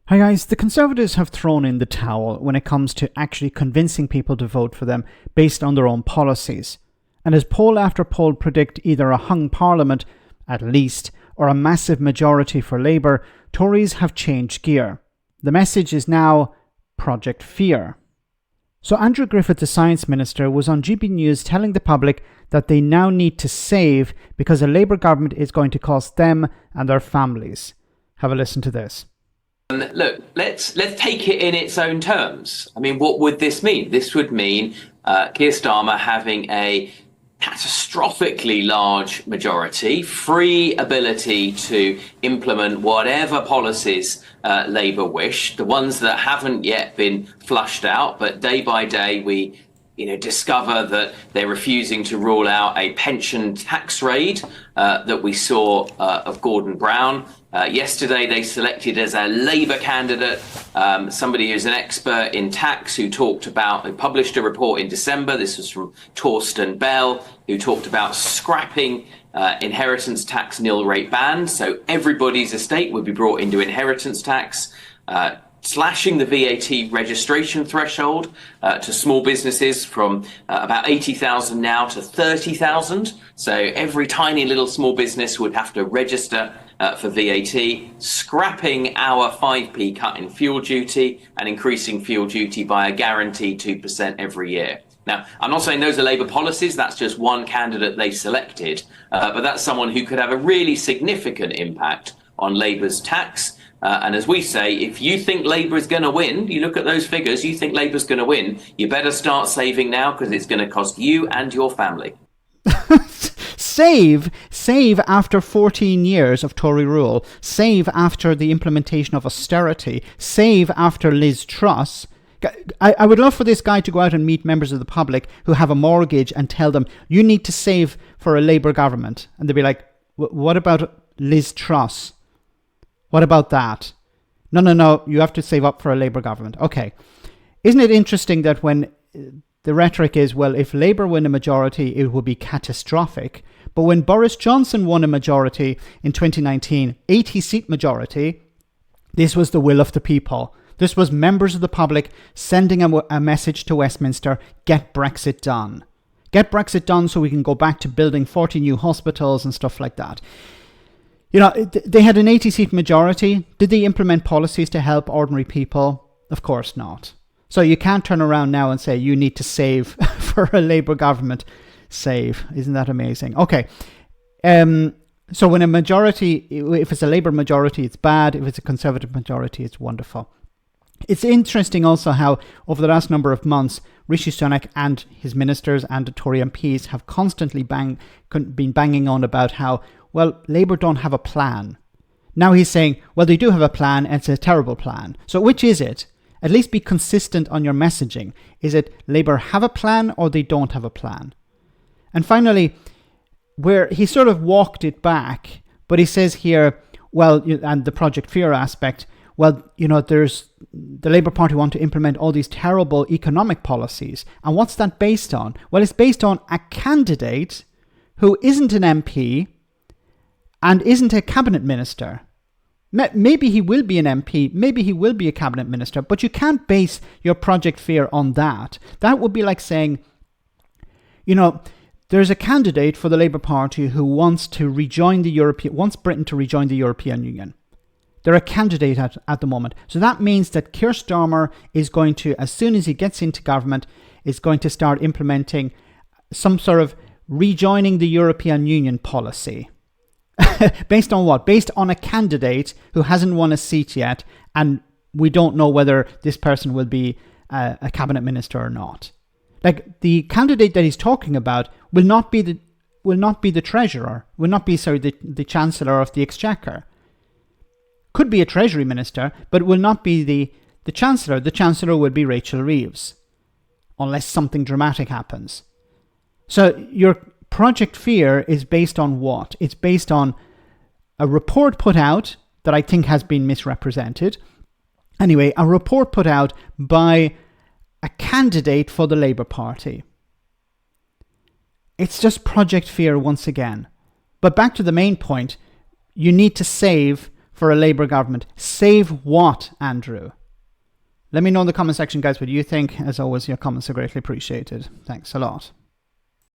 Hi guys, the Conservatives have thrown in the towel when it comes to actually convincing people to vote for them based on their own policies. And as poll after poll predict either a hung parliament, at least, or a massive majority for Labour, Tories have changed gear. The message is now Project Fear. So Andrew Griffith, the Science Minister, was on GB News telling the public that they now need to save because a Labour government is going to cost them and their families. Have a listen to this. Look, let's take it in its own terms. I mean, what would this mean? This would mean Keir Starmer having a catastrophically large majority, free ability to implement whatever policies Labour wish, the ones that haven't yet been flushed out, but day by day we discover that they're refusing to rule out a pension tax raid that we saw of Gordon Brown. Yesterday, they selected as a Labour candidate somebody who's an expert in tax who published a report in December. This was from Torsten Bell, who talked about scrapping inheritance tax nil rate ban. So everybody's estate would be brought into inheritance tax. Slashing the VAT registration threshold to small businesses from about 80,000 now to 30,000. So every tiny little small business would have to register for VAT, scrapping our 5p cut in fuel duty and increasing fuel duty by a guaranteed 2% every year. Now, I'm not saying those are Labour policies, that's just one candidate they selected, but that's someone who could have a really significant impact on Labour's tax. And as we say, if you think Labour is going to win, you look at those figures, you think Labour's going to win, you better start saving now because it's going to cost you and your family. Save after 14 years of Tory rule. Save after the implementation of austerity. Save after Liz Truss. I would love for this guy to go out and meet members of the public who have a mortgage and tell them, you need to save for a Labour government. And they'd be like, what about Liz Truss? What about that? No, you have to save up for a Labour government. Okay. Isn't it interesting that when the rhetoric is, well, if Labour win a majority, it will be catastrophic. But when Boris Johnson won a majority in 2019, 80-seat majority, this was the will of the people. This was members of the public sending a message to Westminster, get Brexit done. Get Brexit done so we can go back to building 40 new hospitals and stuff like that. They had an 80-seat majority. Did they implement policies to help ordinary people? Of course not. So you can't turn around now and say you need to save for a Labour government. Save. Isn't that amazing? Okay. So when a majority, if it's a Labour majority, it's bad. If it's a Conservative majority, it's wonderful. It's interesting also how over the last number of months, Rishi Sunak and his ministers and the Tory MPs have constantly been banging on about how, well, Labour don't have a plan. Now he's saying, well, they do have a plan and it's a terrible plan. So which is it? At least be consistent on your messaging. Is it Labour have a plan or they don't have a plan? And finally, where he sort of walked it back, but he says here, well, and the Project Fear aspect, well, there's the Labour Party want to implement all these terrible economic policies. And what's that based on? Well, it's based on a candidate who isn't an MP and isn't a cabinet minister. Maybe he will be an MP, maybe he will be a cabinet minister, but you can't base your Project Fear on that. That would be like saying, there's a candidate for the Labour Party who wants Britain to rejoin the European Union. They're a candidate at the moment. So that means that Keir Starmer is going to, as soon as he gets into government, is going to start implementing some sort of rejoining the European Union policy. Based on what? Based on a candidate who hasn't won a seat yet, and we don't know whether this person will be a cabinet minister or not. Like, the candidate that he's talking about will not be the treasurer, the chancellor of the exchequer. Could be a treasury minister, but will not be the chancellor. The chancellor will be Rachel Reeves, unless something dramatic happens. So your Project Fear is based on what? It's based on a report put out that I think has been misrepresented. Anyway, a report put out by a candidate for the Labour Party. It's just Project Fear once again. But back to the main point, you need to save for a Labour government. Save what, Andrew? Let me know in the comment section, guys, what you think. As always, your comments are greatly appreciated. Thanks a lot.